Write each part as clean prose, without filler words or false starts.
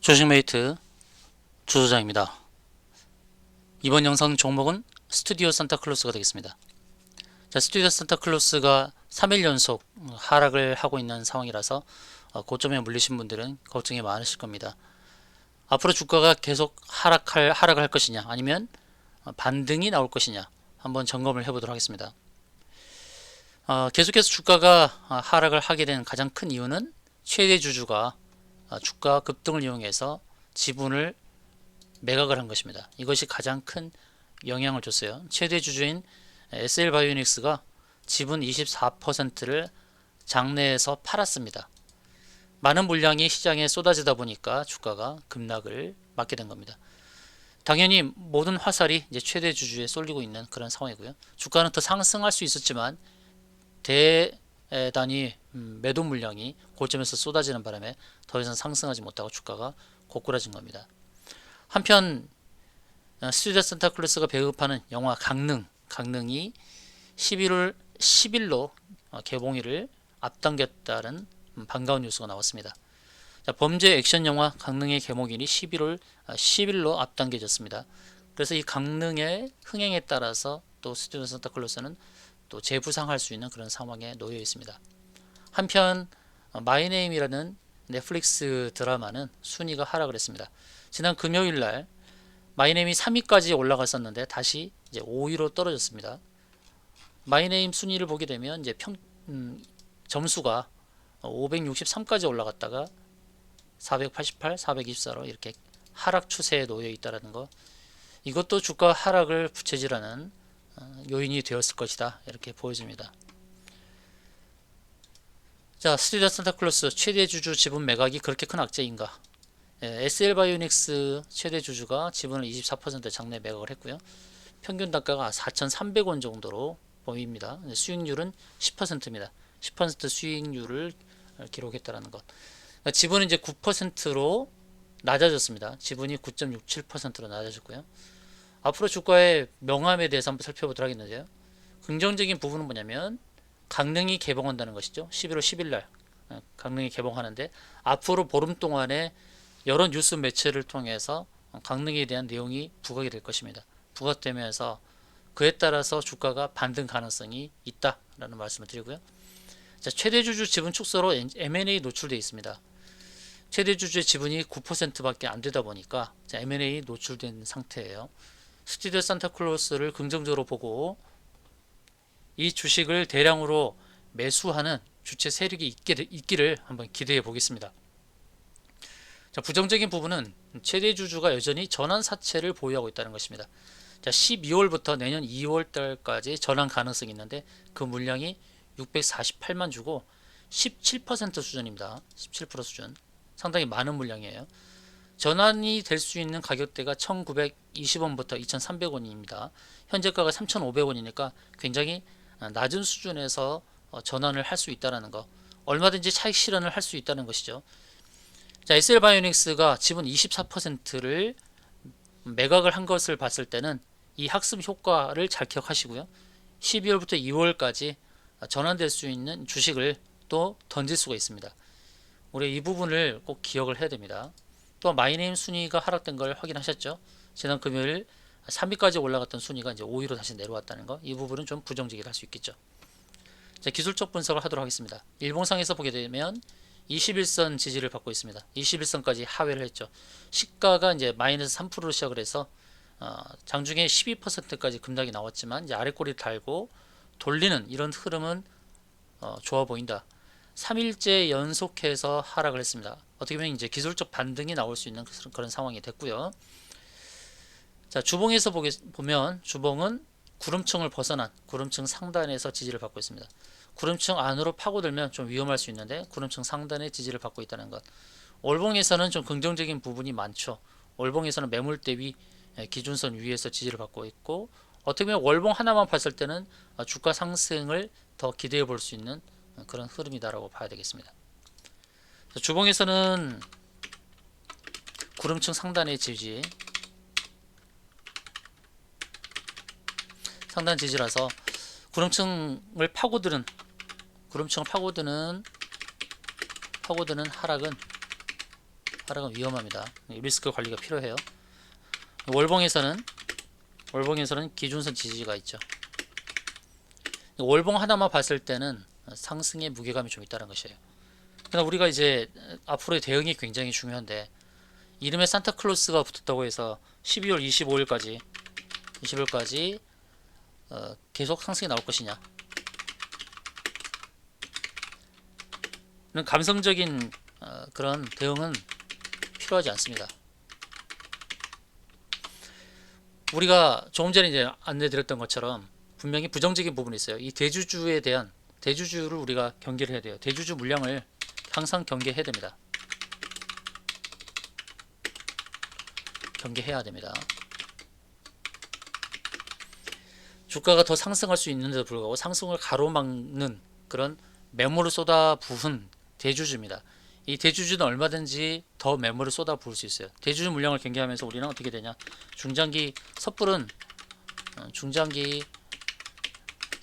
조식메이트 주소장입니다. 이번 영상 종목은 스튜디오 산타클로스가 되겠습니다. 자, 스튜디오 산타클로스가 3일 연속 하락을 하고 있는 상황이라서 고점에 물리신 분들은 걱정이 많으실 겁니다. 앞으로 주가가 계속 하락을 할 것이냐, 아니면 반등이 나올 것이냐, 한번 점검을 해보도록 하겠습니다. 계속해서 주가가 하락을 하게 된 가장 큰 이유는 최대 주주가 주가 급등을 이용해서 지분을 매각을 한 것입니다. 이것이 가장 큰 영향을 줬어요. 최대 주주인 SL바이오닉스가 지분 24%를 장내에서 팔았습니다. 많은 물량이 시장에 쏟아지다 보니까 주가가 급락을 맞게 된 겁니다. 당연히 모든 화살이 이제 최대 주주에 쏠리고 있는 그런 상황이고요. 주가는 더 상승할 수 있었지만 대단히 매도 물량이 고점에서 쏟아지는 바람에 더 이상 상승하지 못하고 주가가 고꾸라진 겁니다. 한편 스튜디오 산타클로스가 배급하는 영화 강릉이 11월 10일로 개봉일을 앞당겼다는 반가운 뉴스가 나왔습니다. 자, 범죄 액션 영화 강릉의 개봉일이 11월 10일로 앞당겨졌습니다. 그래서 이 강릉의 흥행에 따라서 또 스튜디오 산타클로스는 또 재부상할 수 있는 그런 상황에 놓여 있습니다. 한편 마이네임이라는 넷플릭스 드라마는 순위가 하락을 했습니다. 지난 금요일 날 마이네임이 3위까지 올라갔었는데 다시 이제 5위로 떨어졌습니다. 마이네임 순위를 보게 되면 이제 점수가 563까지 올라갔다가 488, 424로 이렇게 하락 추세에 놓여 있다는 거. 이것도 주가 하락을 부채질하는 요인이 되었을 것이다, 이렇게 보여집니다. 자, 스튜디오 산타클로스 최대 주주 지분 매각이 그렇게 큰 악재인가? SL바이오닉스 최대 주주가 지분을 24% 장내 매각을 했고요. 평균 단가가 4,300원 정도로 보입니다. 수익률은 10%입니다. 10% 수익률을 기록했다는 것. 그러니까 지분은 이제 9%로 낮아졌습니다. 지분이 9.67%로 낮아졌고요. 앞으로 주가의 명암에 대해서 한번 살펴보도록 하겠는데요. 긍정적인 부분은 뭐냐면 강릉이 개봉한다는 것이죠. 11월 10일 날 강릉이 개봉하는데 앞으로 보름 동안에 여러 뉴스 매체를 통해서 강릉에 대한 내용이 부각이 될 것입니다. 부각되면서 그에 따라서 주가가 반등 가능성이 있다라는 말씀을 드리고요. 자, 최대 주주 지분 축소로 M&A 노출되어 있습니다. 최대 주주의 지분이 9%밖에 안 되다 보니까 M&A 노출된 상태예요. 스튜디오 산타클로스를 긍정적으로 보고 이 주식을 대량으로 매수하는 주체 세력이 있기를 한번 기대해 보겠습니다. 자, 부정적인 부분은 최대 주주가 여전히 전환 사채를 보유하고 있다는 것입니다. 자, 12월부터 내년 2월 달까지 전환 가능성이 있는데 그 물량이 648만 주고 17% 수준입니다. 17% 수준. 상당히 많은 물량이에요. 전환이 될 수 있는 가격대가 1920원부터 2300원입니다. 현재가가 3500원이니까 굉장히 낮은 수준에서 전환을 할 수 있다는 거. 얼마든지 차익 실현을 할 수 있다는 것이죠. 자, SL바이오닉스가 지분 24%를 매각을 한 것을 봤을 때는 이 학습 효과를 잘 기억하시고요. 12월부터 2월까지 전환될 수 있는 주식을 또 던질 수가 있습니다. 우리 이 부분을 꼭 기억을 해야 됩니다. 또 마이네임 순위가 하락된 걸 확인하셨죠? 지난 금요일 3위까지 올라갔던 순위가 이제 5위로 다시 내려왔다는 거. 이 부분은 좀 부정적이라 할 수 있겠죠. 자, 기술적 분석을 하도록 하겠습니다. 일봉상에서 보게 되면 21선 지지를 받고 있습니다. 21선까지 하회를 했죠. 시가가 이제 마이너스 3%로 시작을 해서 장중에 12%까지 급락이 나왔지만 이제 아래꼬리를 달고 돌리는 이런 흐름은 좋아 보인다. 3일째 연속해서 하락을 했습니다. 어떻게 보면 이제 기술적 반등이 나올 수 있는 그런 상황이 됐고요. 자, 주봉에서 보면 주봉은 구름층을 벗어난 구름층 상단에서 지지를 받고 있습니다. 구름층 안으로 파고들면 좀 위험할 수 있는데 구름층 상단에 지지를 받고 있다는 것. 월봉에서는 좀 긍정적인 부분이 많죠. 월봉에서는 매물대 위 기준선 위에서 지지를 받고 있고, 어떻게 보면 월봉 하나만 봤을 때는 주가 상승을 더 기대해 볼 수 있는 그런 흐름이다라고 봐야 되겠습니다. 주봉에서는 구름층 상단의 지지, 상단 지지라서 구름층을 파고드는 하락은 하락은 위험합니다. 리스크 관리가 필요해요. 월봉에서는 기준선 지지가 있죠. 월봉 하나만 봤을 때는 상승의 무게감이 좀 있다는 것이에요. 그러나 우리가 이제 앞으로의 대응이 굉장히 중요한데, 이름에 산타클로스가 붙었다고 해서 12월 25일까지 계속 상승이 나올 것이냐? 이런 감성적인 그런 대응은 필요하지 않습니다. 우리가 조금 전에 이제 안내드렸던 것처럼 분명히 부정적인 부분이 있어요. 이 대주주를 우리가 경계를 해야 돼요. 대주주 물량을 항상 경계해야 됩니다. 경계해야 됩니다. 주가가 더 상승할 수 있는데도 불구하고 상승을 가로막는 그런 매물을 쏟아부은 대주주입니다. 이 대주주는 얼마든지 더 매물을 쏟아부을 수 있어요. 대주주 물량을 경계하면서 우리는 어떻게 되냐? 섣부른 중장기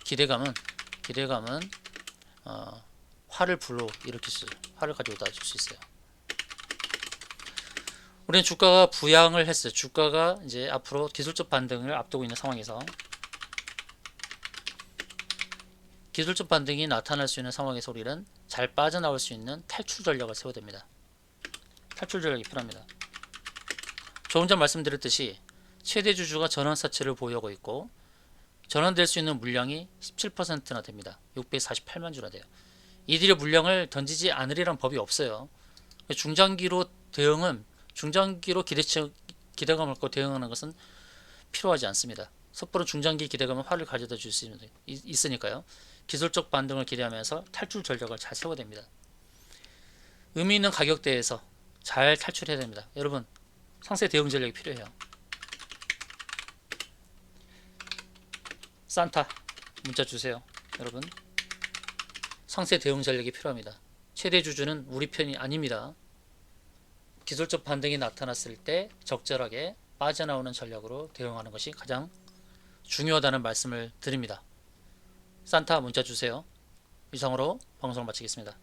기대감은 화를 불러일으킬 수, 화를 가져다 줄 수 있어요. 우리는 주가가 부양을 했어요. 주가가 이제 앞으로 기술적 반등을 앞두고 있는 상황에서, 기술적 반등이 나타날 수 있는 상황에서 우리는 잘 빠져나올 수 있는 탈출 전략을 세워야 됩니다. 탈출 전략이 필요합니다. 조금 전 말씀드렸듯이 최대 주주가 전환 사채를 보유하고 있고, 전환될 수 있는 물량이 17%나 됩니다. 648만 주나 돼요. 이들의 물량을 던지지 않으리란 법이 없어요. 중장기로 기대감을 갖고 대응하는 것은 필요하지 않습니다. 섣부른 중장기 기대감은 화를 가져다 줄 수 있으니까요. 기술적 반등을 기대하면서 탈출 전략을 잘 세워야 됩니다. 의미 있는 가격대에서 잘 탈출해야 됩니다. 여러분, 상세 대응 전략이 필요해요. 산타 문자 주세요. 여러분, 상세 대응 전략이 필요합니다. 최대 주주는 우리 편이 아닙니다. 기술적 반등이 나타났을 때 적절하게 빠져나오는 전략으로 대응하는 것이 가장 중요하다는 말씀을 드립니다. 산타 문자 주세요. 이상으로 방송을 마치겠습니다.